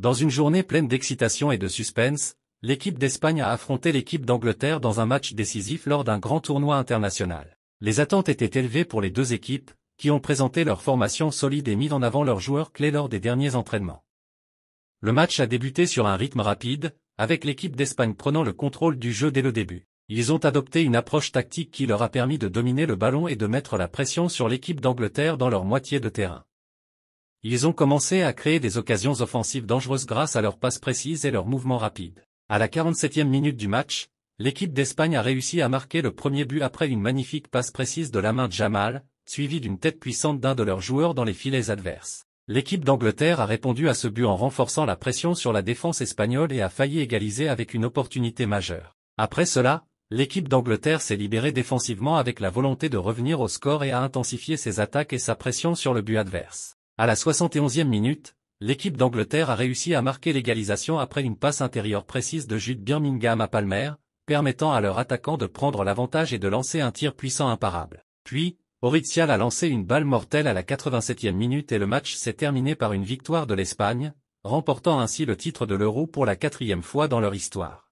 Dans une journée pleine d'excitation et de suspense, l'équipe d'Espagne a affronté l'équipe d'Angleterre dans un match décisif lors d'un grand tournoi international. Les attentes étaient élevées pour les deux équipes, qui ont présenté leur formation solide et mis en avant leurs joueurs clés lors des derniers entraînements. Le match a débuté sur un rythme rapide, avec l'équipe d'Espagne prenant le contrôle du jeu dès le début. Ils ont adopté une approche tactique qui leur a permis de dominer le ballon et de mettre la pression sur l'équipe d'Angleterre dans leur moitié de terrain. Ils ont commencé à créer des occasions offensives dangereuses grâce à leurs passes précises et leurs mouvements rapides. À la 47e minute du match, l'équipe d'Espagne a réussi à marquer le premier but après une magnifique passe précise de la main de Jamal, suivie d'une tête puissante d'un de leurs joueurs dans les filets adverses. L'équipe d'Angleterre a répondu à ce but en renforçant la pression sur la défense espagnole et a failli égaliser avec une opportunité majeure. Après cela, l'équipe d'Angleterre s'est libérée défensivement avec la volonté de revenir au score et a intensifié ses attaques et sa pression sur le but adverse. À la 71e minute, l'équipe d'Angleterre a réussi à marquer l'égalisation après une passe intérieure précise de Jude Bellingham à Palmer, permettant à leur attaquant de prendre l'avantage et de lancer un tir puissant imparable. Puis, Orizial a lancé une balle mortelle à la 87e minute et le match s'est terminé par une victoire de l'Espagne, remportant ainsi le titre de l'Euro pour la 4e fois dans leur histoire.